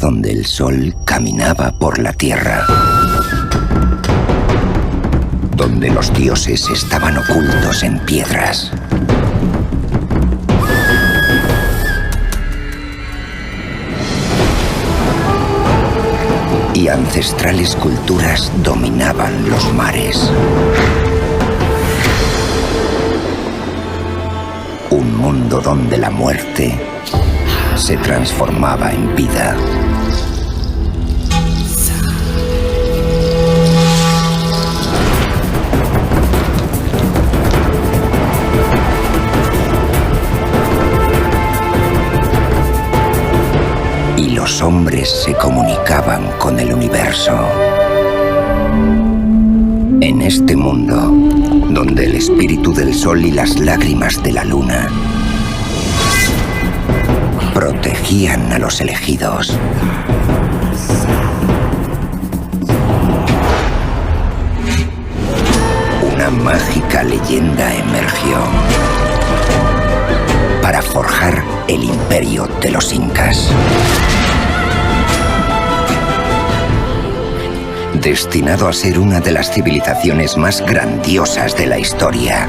donde el sol caminaba por la tierra, donde los dioses estaban ocultos en piedras. Y ancestrales culturas dominaban los mares. Un mundo donde la muerte se transformaba en vida. Y los hombres se comunicaban con el universo. En este mundo, donde el espíritu del sol y las lágrimas de la luna protegían a los elegidos, una mágica leyenda emergió para forjar el imperio de los incas. Destinado a ser una de las civilizaciones más grandiosas de la historia.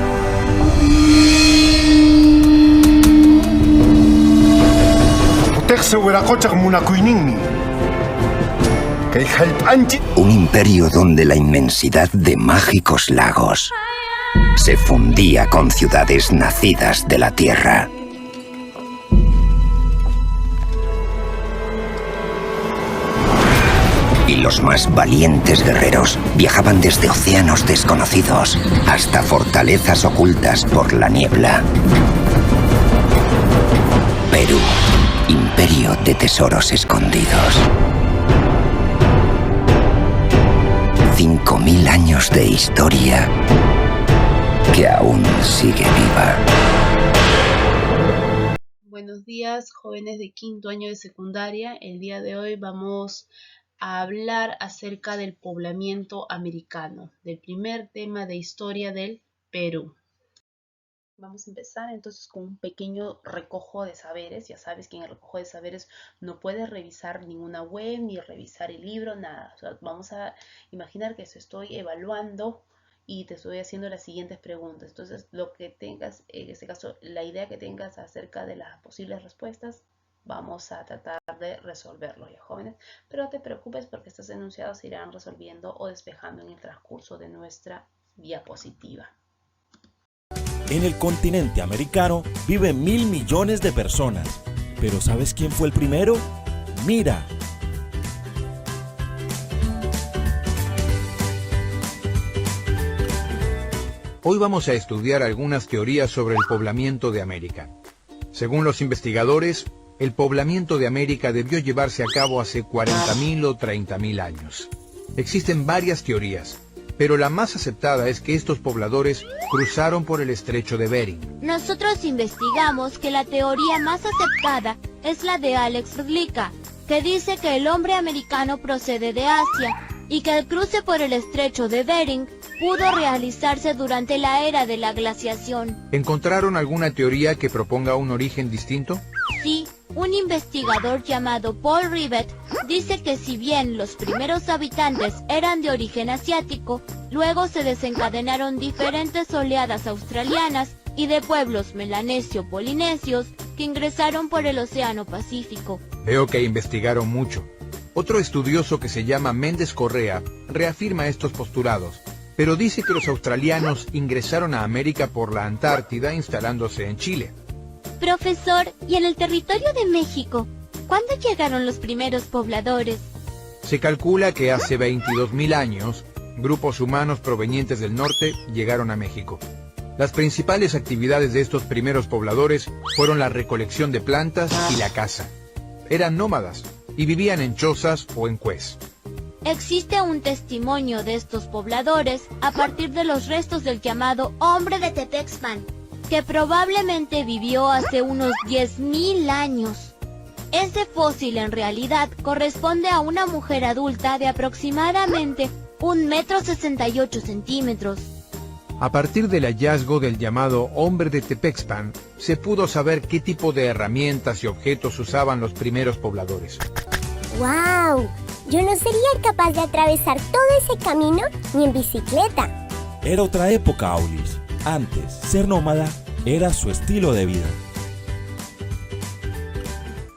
Un imperio donde la inmensidad de mágicos lagos se fundía con ciudades nacidas de la tierra. Y los más valientes guerreros viajaban desde océanos desconocidos hasta fortalezas ocultas por la niebla. Perú, imperio de tesoros escondidos. 5000 años de historia que aún sigue viva. Buenos días, jóvenes de quinto año de secundaria. El día de hoy vamos a hablar acerca del poblamiento americano, del primer tema de historia del Perú. Vamos a empezar entonces con un pequeño recojo de saberes. Ya sabes que en el recojo de saberes no puedes revisar ninguna web, ni revisar el libro, nada. O sea, vamos a imaginar que te estoy evaluando y te estoy haciendo las siguientes preguntas. Entonces, lo que tengas, en este caso, la idea que tengas acerca de las posibles respuestas, vamos a tratar de resolverlo, ya jóvenes. Pero no te preocupes porque estos enunciados se irán resolviendo o despejando en el transcurso de nuestra diapositiva. En el continente americano viven 1000 millones de personas. ¿Pero sabes quién fue el primero? Mira. Hoy vamos a estudiar algunas teorías sobre el poblamiento de América. Según los investigadores, el poblamiento de América debió llevarse a cabo hace 40.000 o 30.000 años. Existen varias teorías, pero la más aceptada es que estos pobladores cruzaron por el estrecho de Bering. Nosotros investigamos que la teoría más aceptada es la de Alex Rlica, que dice que el hombre americano procede de Asia y que el cruce por el estrecho de Bering pudo realizarse durante la era de la glaciación. ¿Encontraron alguna teoría que proponga un origen distinto? Sí, un investigador llamado Paul Rivet dice que si bien los primeros habitantes eran de origen asiático, luego se desencadenaron diferentes oleadas australianas y de pueblos melanesio-polinesios que ingresaron por el Océano Pacífico. Veo que investigaron mucho. Otro estudioso que se llama Méndez Correa reafirma estos postulados, pero dice que los australianos ingresaron a América por la Antártida instalándose en Chile. Profesor, ¿y en el territorio de México, cuándo llegaron los primeros pobladores? Se calcula que hace 22.000 años, grupos humanos provenientes del norte llegaron a México. Las principales actividades de estos primeros pobladores fueron la recolección de plantas y la caza. Eran nómadas y vivían en chozas o en cués. Existe un testimonio de estos pobladores a partir de los restos del llamado hombre de Tepexpan, que probablemente vivió hace unos 10.000 años. Ese fósil en realidad corresponde a una mujer adulta de aproximadamente 1,68 m. A partir del hallazgo del llamado hombre de Tepexpan, se pudo saber qué tipo de herramientas y objetos usaban los primeros pobladores. ¡Wow! Yo no sería capaz de atravesar todo ese camino ni en bicicleta. Era otra época, Aulis. Antes, ser nómada era su estilo de vida.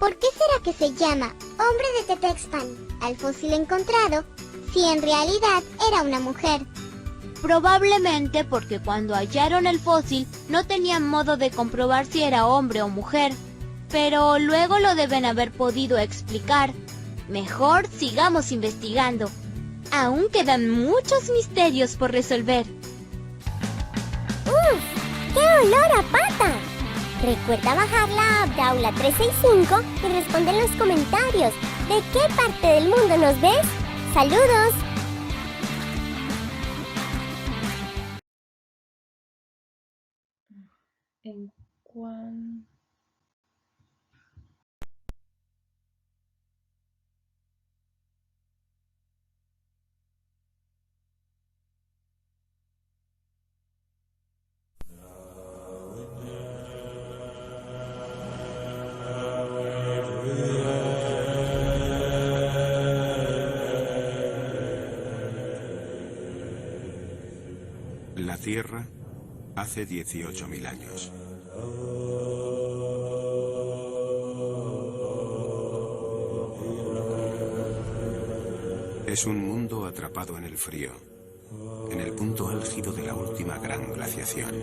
¿Por qué será que se llama hombre de Tepexpan al fósil encontrado si en realidad era una mujer? Probablemente porque cuando hallaron el fósil no tenían modo de comprobar si era hombre o mujer, pero luego lo deben haber podido explicar. Mejor sigamos investigando. Aún quedan muchos misterios por resolver. ¡Uf! ¡Qué olor a pata! Recuerda bajar la app de Aula 365 y responde en los comentarios. ¿De qué parte del mundo nos ves? ¡Saludos! En cuan... La Tierra hace 18.000 años. Es un mundo atrapado en el frío, en el punto álgido de la última gran glaciación.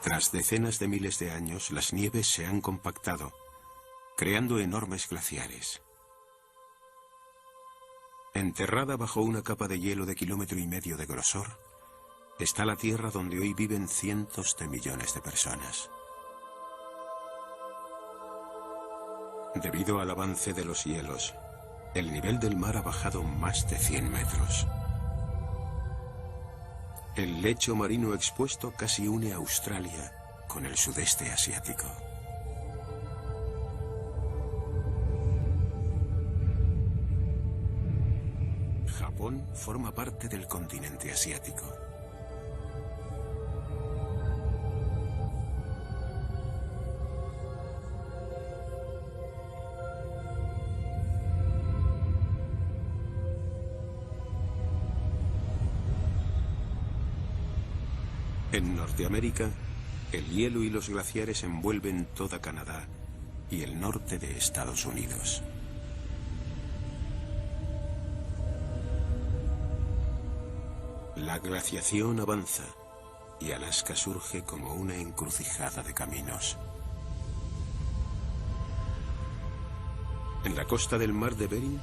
Tras decenas de miles de años, las nieves se han compactado, creando enormes glaciares. Enterrada bajo una capa de hielo de 1,5 kilómetros de grosor, está la Tierra donde hoy viven cientos de millones de personas. Debido al avance de los hielos, el nivel del mar ha bajado más de 100 metros. El lecho marino expuesto casi une a Australia con el sudeste asiático. Japón forma parte del continente asiático. En Norteamérica, el hielo y los glaciares envuelven toda Canadá y el norte de Estados Unidos. La glaciación avanza y Alaska surge como una encrucijada de caminos. En la costa del mar de Bering,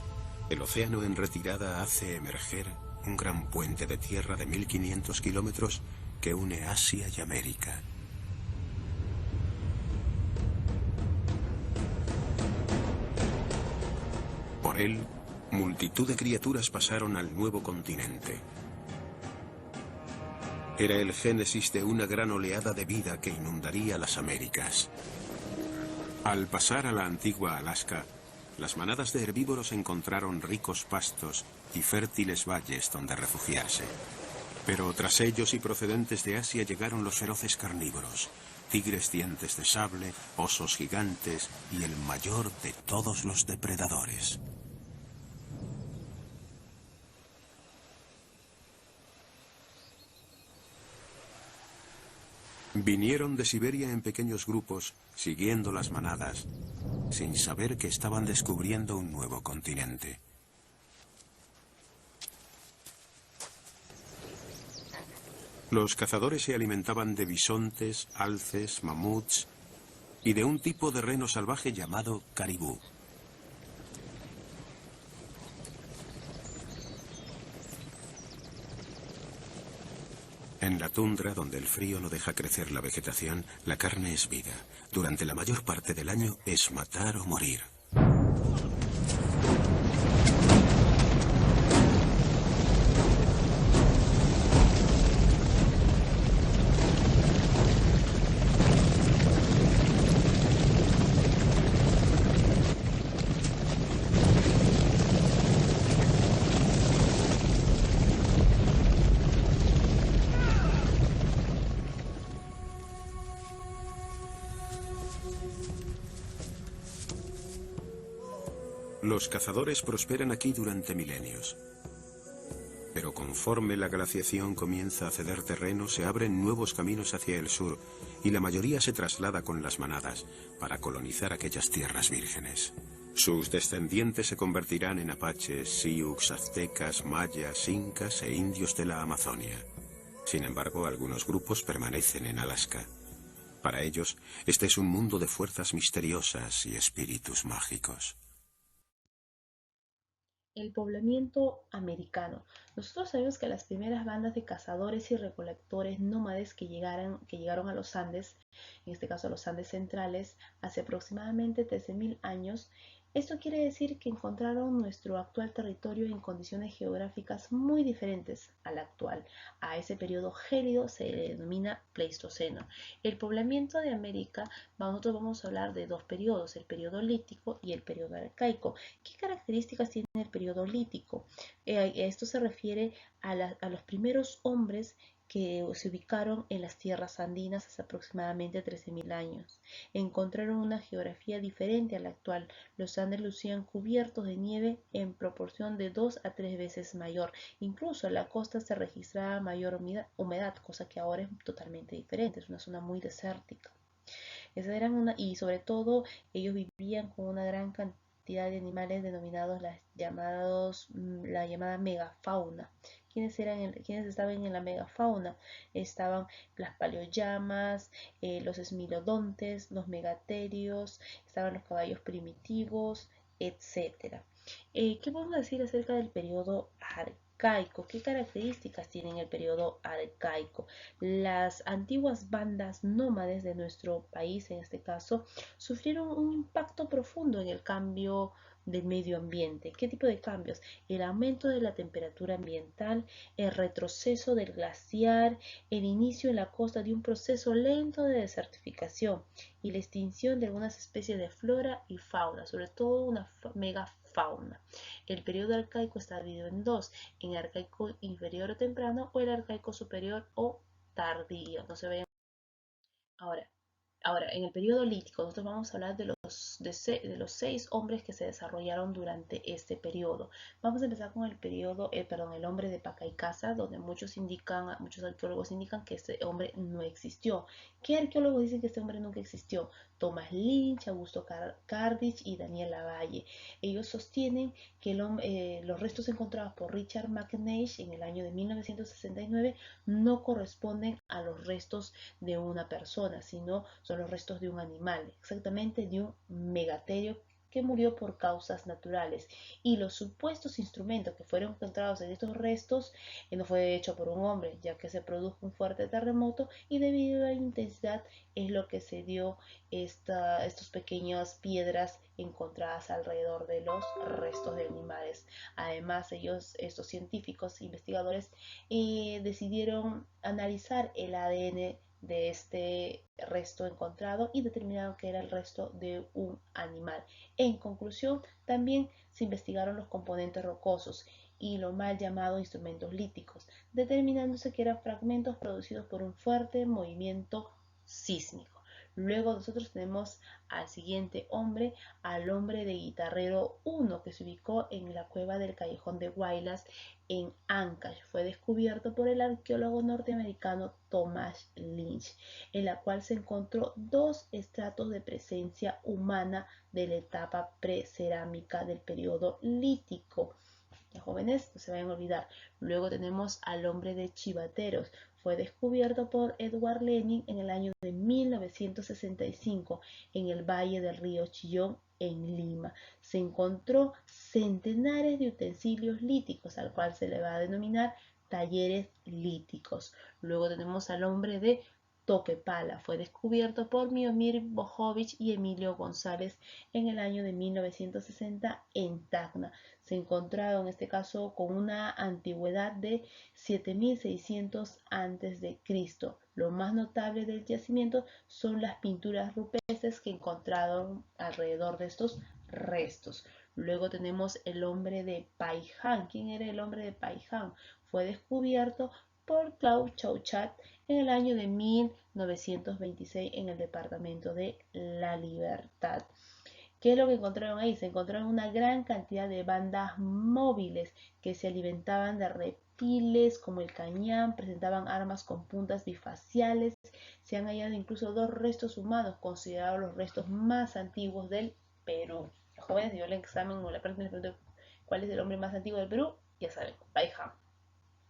el océano en retirada hace emerger un gran puente de tierra de 1.500 kilómetros que une Asia y América. Por él, multitud de criaturas pasaron al nuevo continente. Era el génesis de una gran oleada de vida que inundaría las Américas. Al pasar a la antigua Alaska, las manadas de herbívoros encontraron ricos pastos y fértiles valles donde refugiarse. Pero tras ellos y procedentes de Asia llegaron los feroces carnívoros, tigres dientes de sable, osos gigantes y el mayor de todos los depredadores. Vinieron de Siberia en pequeños grupos, siguiendo las manadas, sin saber que estaban descubriendo un nuevo continente. Los cazadores se alimentaban de bisontes, alces, mamuts y de un tipo de reno salvaje llamado caribú. En la tundra, donde el frío no deja crecer la vegetación, la carne es vida. Durante la mayor parte del año es matar o morir. Los cazadores prosperan aquí durante milenios. Pero conforme la glaciación comienza a ceder terreno, se abren nuevos caminos hacia el sur y la mayoría se traslada con las manadas para colonizar aquellas tierras vírgenes. Sus descendientes se convertirán en apaches, sioux, aztecas, mayas, incas e indios de la Amazonia. Sin embargo, algunos grupos permanecen en Alaska. Para ellos, este es un mundo de fuerzas misteriosas y espíritus mágicos. El poblamiento americano. Nosotros sabemos que las primeras bandas de cazadores y recolectores nómades que llegaron a los Andes, en este caso a los Andes centrales, hace aproximadamente 13.000 años, esto quiere decir que encontraron nuestro actual territorio en condiciones geográficas muy diferentes al actual. A ese periodo gélido se le denomina Pleistoceno. El poblamiento de América, nosotros vamos a hablar de dos periodos, el periodo lítico y el periodo arcaico. ¿Qué características tiene el periodo lítico? Esto se refiere a los primeros hombres que se ubicaron en las tierras andinas hace aproximadamente 13.000 años. Encontraron una geografía diferente a la actual. Los Andes lucían cubiertos de nieve en proporción de 2 a 3 veces mayor. Incluso en la costa se registraba mayor humedad, cosa que ahora es totalmente diferente. Es una zona muy desértica. Y sobre todo ellos vivían con una gran cantidad de animales denominados la llamada megafauna. ¿Quiénes estaban en la megafauna? Estaban las paleollamas, los esmilodontes, los megaterios, estaban los caballos primitivos, etc. ¿Qué podemos decir acerca del periodo arcaico? ¿Qué características tiene el periodo arcaico? Las antiguas bandas nómades de nuestro país, en este caso, sufrieron un impacto profundo en el cambio del medio ambiente. ¿Qué tipo de cambios? El aumento de la temperatura ambiental, el retroceso del glaciar, el inicio en la costa de un proceso lento de desertificación y la extinción de algunas especies de flora y fauna, sobre todo una megafauna. El periodo arcaico está dividido en dos, en arcaico inferior o temprano o el arcaico superior o tardío. No se vayan. Ahora, en el periodo lítico, nosotros vamos a hablar de los 6 hombres que se desarrollaron durante este periodo. Vamos a empezar con el hombre de Paca y Casa, donde muchos arqueólogos indican que este hombre no existió. ¿Qué arqueólogos dicen que este hombre nunca existió? Thomas Lynch, Augusto Cardich y Daniel Lavalle. Ellos sostienen que los restos encontrados por Richard McNeish en el año de 1969 no corresponden a los restos de una persona, sino son los restos de un animal, exactamente de un megaterio que murió por causas naturales. Y los supuestos instrumentos que fueron encontrados en estos restos no fue hecho por un hombre, ya que se produjo un fuerte terremoto y debido a la intensidad es lo que se dio estas pequeñas piedras encontradas alrededor de los restos de animales. Además, estos científicos investigadores decidieron analizar el ADN de este resto encontrado y determinaron que era el resto de un animal. En conclusión, también se investigaron los componentes rocosos y lo mal llamado instrumentos líticos, determinándose que eran fragmentos producidos por un fuerte movimiento sísmico. Luego nosotros tenemos al siguiente hombre, al hombre de Guitarrero 1, que se ubicó en la cueva del Callejón de Huaylas en Ancash. Fue descubierto por el arqueólogo norteamericano Thomas Lynch, en la cual se encontró 2 estratos de presencia humana de la etapa precerámica del periodo lítico. Los jóvenes no se vayan a olvidar. Luego tenemos al hombre de Chivateros. Fue descubierto por Edward Lenin en el año de 1965 en el valle del río Chillón en Lima. Se encontró centenares de utensilios líticos, al cual se le va a denominar talleres líticos. Luego tenemos al hombre de Toquepala. Fue descubierto por Miomir Bojovich y Emilio González en el año de 1960 en Tacna. Se encontraba en este caso con una antigüedad de 7600 a.C. Lo más notable del yacimiento son las pinturas rupestres que encontraron alrededor de estos restos. Luego tenemos el hombre de Paiján. ¿Quién era el hombre de Paiján? Fue descubierto por Claude Chauchat en el año de 1926 en el departamento de La Libertad. ¿Qué es lo que encontraron ahí? Se encontraron una gran cantidad de bandas móviles que se alimentaban de reptiles como el cañán, presentaban armas con puntas bifaciales. Se han hallado incluso 2 restos humanos, considerados los restos más antiguos del Perú. Los jóvenes, dio el examen o la práctica, les pregunto cuál es el hombre más antiguo del Perú, ya saben, Paiján.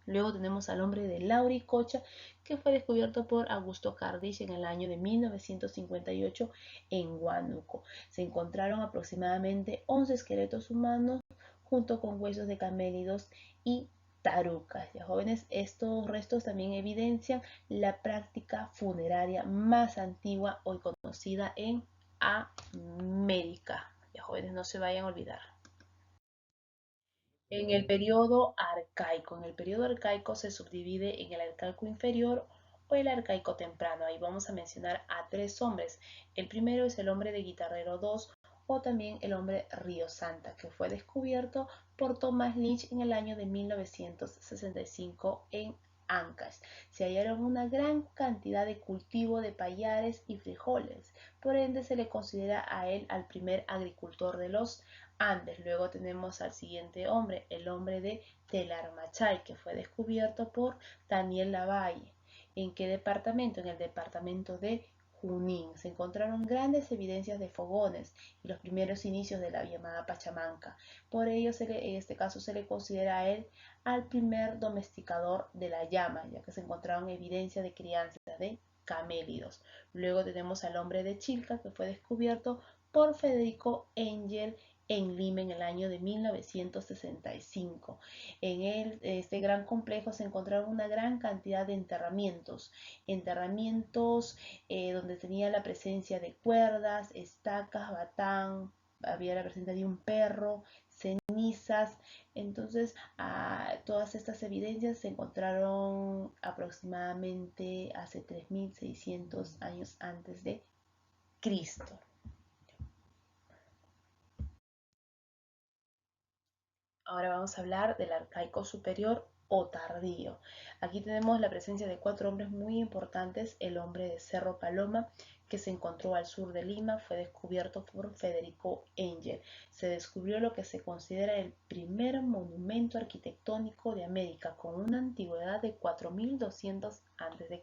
Luego tenemos al hombre de Lauricocha, que fue descubierto por Augusto Cardiff en el año de 1958 en Huánuco. Se encontraron aproximadamente 11 esqueletos humanos junto con huesos de camélidos y tarucas. Ya jóvenes, estos restos también evidencian la práctica funeraria más antigua hoy conocida en América. Ya jóvenes, no se vayan a olvidar. En el periodo arcaico se subdivide en el arcaico inferior o el arcaico temprano. Ahí vamos a mencionar a 3 hombres. El primero es el hombre de Guitarrero II o también el hombre Río Santa, que fue descubierto por Thomas Lynch en el año de 1965 en Ancash. Se hallaron una gran cantidad de cultivo de pallares y frijoles, por ende se le considera a él al primer agricultor de los Andes. Luego tenemos al siguiente hombre, el hombre de Telarmachay, que fue descubierto por Daniel Lavalle. ¿En qué departamento? En el departamento de Junín. Se encontraron grandes evidencias de fogones y los primeros inicios de la llamada Pachamanca. Por ello, en este caso se le considera a él al primer domesticador de la llama, ya que se encontraron evidencias de crianza de camélidos. Luego tenemos al hombre de Chilca, que fue descubierto por Federico Engel en Lima en el año de 1965. En este gran complejo se encontraron una gran cantidad de enterramientos donde tenía la presencia de cuerdas, estacas, batán, había la presencia de un perro, cenizas. Entonces, todas estas evidencias se encontraron aproximadamente hace 3600 años antes de Cristo. Ahora vamos a hablar del arcaico superior o tardío. Aquí tenemos la presencia de 4 hombres muy importantes. El hombre de Cerro Paloma, que se encontró al sur de Lima, fue descubierto por Federico Engel. Se descubrió lo que se considera el primer monumento arquitectónico de América, con una antigüedad de 4200 a.C.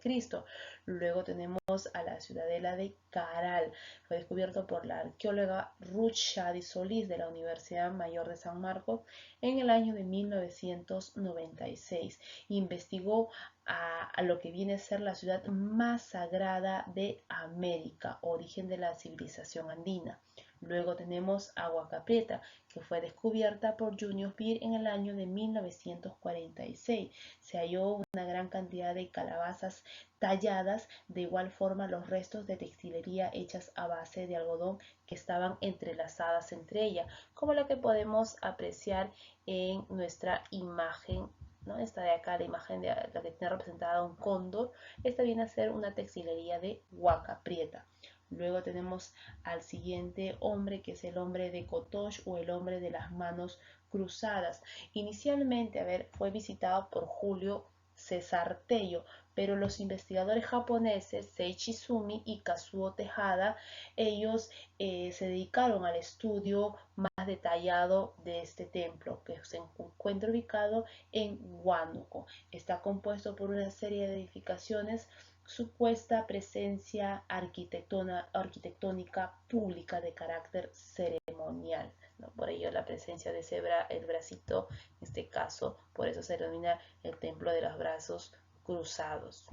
Luego tenemos a la ciudadela de Caral. Fue descubierto por la arqueóloga Ruth Shadi Solís de la Universidad Mayor de San Marcos en el año de 1996. Investigó a lo que viene a ser la ciudad más sagrada de América, origen de la civilización andina. Luego tenemos a Huaca Prieta, que fue descubierta por Junius Beer en el año de 1946. Se halló una gran cantidad de calabazas talladas, de igual forma los restos de textilería hechas a base de algodón que estaban entrelazadas entre ellas, como la que podemos apreciar en nuestra imagen, ¿no? Esta de acá, la imagen de la que tiene representada un cóndor, esta viene a ser una textilería de Huaca Prieta. Luego tenemos al siguiente hombre, que es el hombre de Kotosh o el hombre de las manos cruzadas. Inicialmente, fue visitado por Julio César Tello, pero los investigadores japoneses Seiichi Izumi y Kazuo Tejada, ellos se dedicaron al estudio más detallado de este templo, que se encuentra ubicado en Huánuco. Está compuesto por una serie de edificaciones, supuesta presencia arquitectónica pública de carácter ceremonial, ¿no? Por ello la presencia de el bracito, en este caso, por eso se denomina el templo de los brazos cruzados.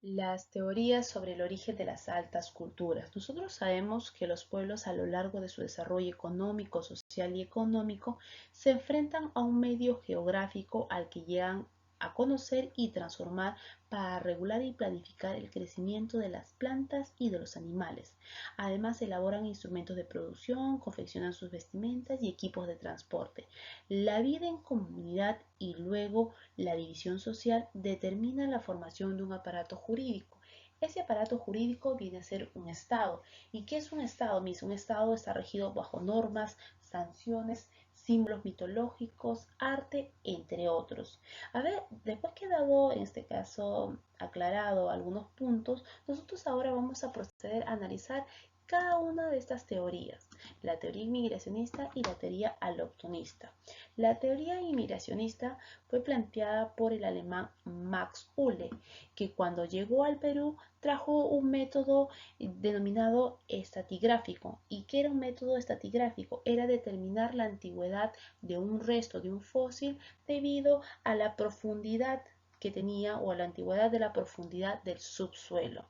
Las teorías sobre el origen de las altas culturas. Nosotros sabemos que los pueblos a lo largo de su desarrollo económico, social y económico se enfrentan a un medio geográfico al que llegan a conocer y transformar para regular y planificar el crecimiento de las plantas y de los animales. Además, elaboran instrumentos de producción, confeccionan sus vestimentas y equipos de transporte. La vida en comunidad y luego la división social determina la formación de un aparato jurídico. Ese aparato jurídico viene a ser un Estado. ¿Y qué es un Estado? Un Estado está regido bajo normas, sanciones, símbolos mitológicos, arte, entre otros. A ver, después que he dado, en este caso, aclarado algunos puntos, nosotros ahora vamos a proceder a analizar cada una de estas teorías, la teoría inmigracionista y la teoría allochtonista. La teoría inmigracionista fue planteada por el alemán Max Uhle, que cuando llegó al Perú trajo un método denominado estratigráfico. ¿Y qué era un método estratigráfico? Era determinar la antigüedad de un resto, de un fósil, debido a la profundidad que tenía o a la antigüedad de la profundidad del subsuelo.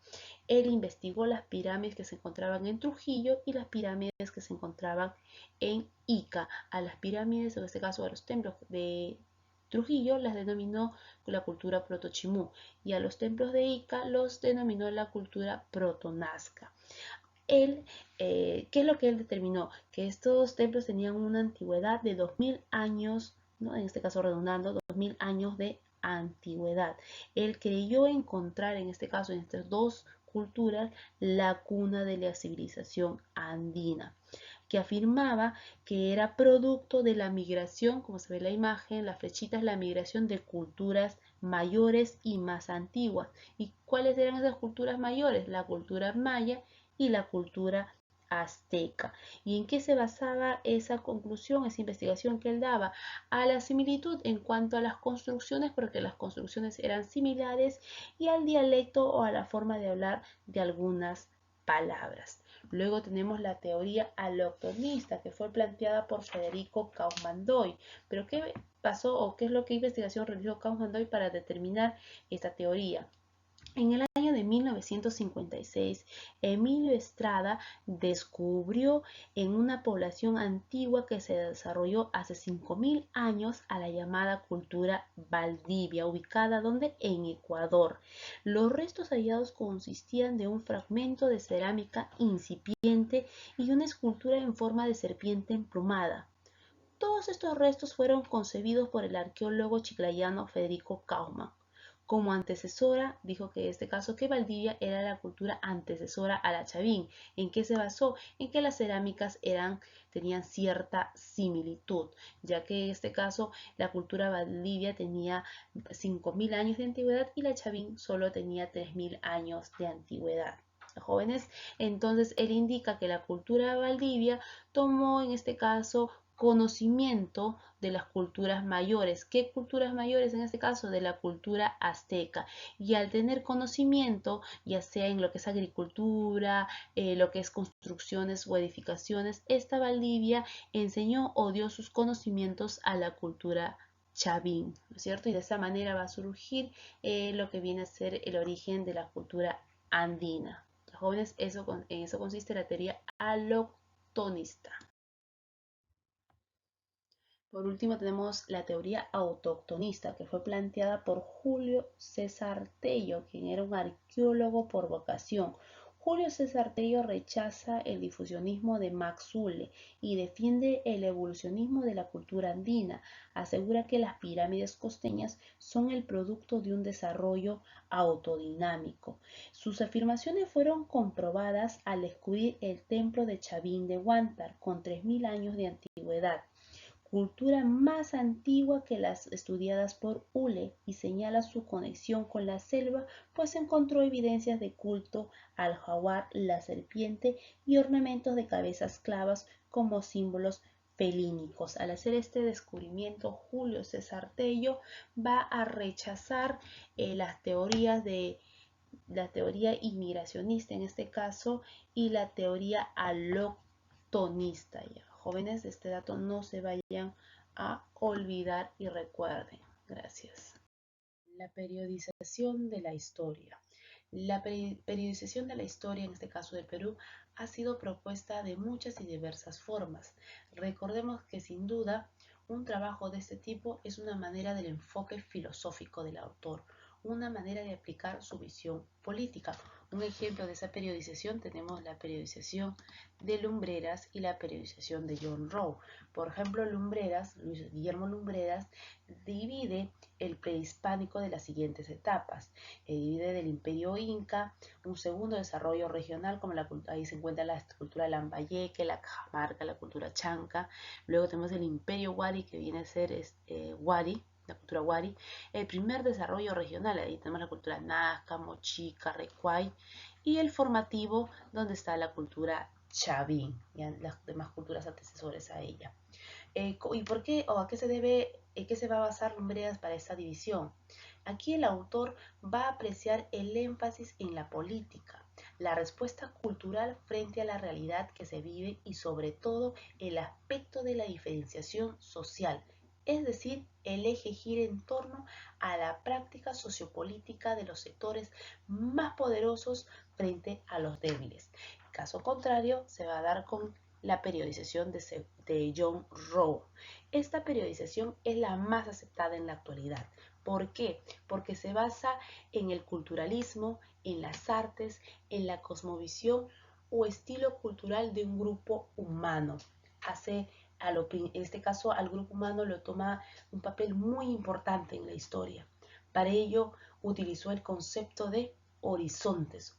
Él investigó las pirámides que se encontraban en Trujillo y las pirámides que se encontraban en Ica. A las pirámides, en este caso a los templos de Trujillo, las denominó la cultura proto-chimú, y a los templos de Ica los denominó la cultura proto-nazca. ¿Qué es lo que él determinó? Que estos templos tenían una antigüedad de 2000 años, ¿no? En este caso redundando, 2000 años de antigüedad. Él creyó encontrar en este caso, en estas dos culturas, la cuna de la civilización andina, que afirmaba que era producto de la migración, como se ve en la imagen, las flechitas, la migración de culturas mayores y más antiguas. ¿Y cuáles eran esas culturas mayores? La cultura maya y la cultura azteca. ¿Y en qué se basaba esa conclusión, esa investigación que él daba? A la similitud en cuanto a las construcciones, porque las construcciones eran similares, y al dialecto o a la forma de hablar de algunas palabras. Luego tenemos la teoría allochtonista, que fue planteada por Federico Kaufmann-Doy. ¿Pero qué pasó o qué es lo que investigación realizó Kaufmann-Doy para determinar esta teoría? En el año de 1956, Emilio Estrada descubrió en una población antigua que se desarrolló hace 5000 años a la llamada cultura Valdivia, ubicada donde en Ecuador. Los restos hallados consistían de un fragmento de cerámica incipiente y una escultura en forma de serpiente emplumada. Todos estos restos fueron concebidos por el arqueólogo chiclayano Federico Kaufmann. Como antecesora, dijo que en este caso que Valdivia era la cultura antecesora a la Chavín. ¿En qué se basó? En que las cerámicas tenían cierta similitud, ya que en este caso la cultura Valdivia tenía 5000 años de antigüedad y la Chavín solo tenía 3000 años de antigüedad. Jóvenes, entonces él indica que la cultura Valdivia tomó en este caso conocimiento de las culturas mayores. ¿Qué culturas mayores? En este caso de la cultura azteca. Y al tener conocimiento, ya sea en lo que es agricultura, lo que es construcciones o edificaciones, esta Valdivia enseñó o dio sus conocimientos a la cultura Chavín, ¿no es cierto? Y de esa manera va a surgir lo que viene a ser el origen de la cultura andina. Jóvenes, en eso consiste la teoría allochtonista. Por último tenemos la teoría autoctonista, que fue planteada por Julio César Tello, quien era un arqueólogo por vocación. Julio César Tello rechaza el difusionismo de Max Uhle y defiende el evolucionismo de la cultura andina. Asegura que las pirámides costeñas son el producto de un desarrollo autodinámico. Sus afirmaciones fueron comprobadas al descubrir el templo de Chavín de Huántar, con 3000 años de antigüedad, cultura más antigua que las estudiadas por Uhle, y señala su conexión con la selva, pues encontró evidencias de culto al jaguar, la serpiente y ornamentos de cabezas clavas como símbolos felínicos. Al hacer este descubrimiento, Julio César Tello va a rechazar la teoría inmigracionista en este caso y la teoría allochtonista. Jóvenes, de este dato no se vayan a olvidar y recuerden. Gracias. La periodización de la historia. La periodización de la historia, en este caso del Perú, ha sido propuesta de muchas y diversas formas. Recordemos que sin duda un trabajo de este tipo es una manera del enfoque filosófico del autor, una manera de aplicar su visión política. Un ejemplo de esa periodización tenemos la periodización de Lumbreras y la periodización de John Rowe. Por ejemplo, Lumbreras, Luis Guillermo Lumbreras, divide el prehispánico de las siguientes etapas. Divide del Imperio Inca, un segundo desarrollo regional, como ahí se encuentra la cultura lambayeque, la cajamarca, la cultura chanca. Luego tenemos el Imperio Wari, que viene a ser Wari, la cultura Wari, el primer desarrollo regional, ahí tenemos la cultura Nazca, Mochica, Recuay, y el formativo, donde está la cultura Chavín y las demás culturas antecesores a ella. ¿Y por qué o a qué se debe, en qué se va a basar Lumbreras para esta división? Aquí el autor va a apreciar el énfasis en la política, la respuesta cultural frente a la realidad que se vive y sobre todo el aspecto de la diferenciación social, es decir, el eje gira en torno a la práctica sociopolítica de los sectores más poderosos frente a los débiles. Caso contrario, se va a dar con la periodización de John Rowe. Esta periodización es la más aceptada en la actualidad. ¿Por qué? Porque se basa en el culturalismo, en las artes, en la cosmovisión o estilo cultural de un grupo humano. En este caso, al grupo humano lo toma un papel muy importante en la historia. Para ello, utilizó el concepto de horizontes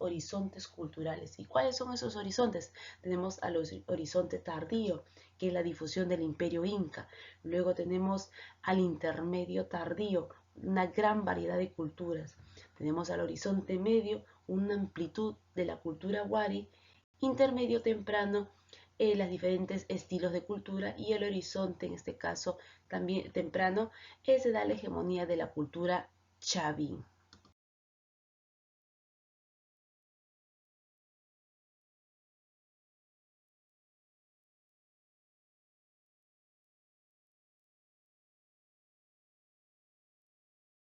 culturales. ¿Y cuáles son esos horizontes? Tenemos al horizonte tardío, que es la difusión del Imperio Inca. Luego tenemos al intermedio tardío, una gran variedad de culturas. Tenemos al horizonte medio, una amplitud de la cultura Wari. Intermedio temprano, los diferentes estilos de cultura, y el horizonte, en este caso también temprano, se da la hegemonía de la cultura Chavín.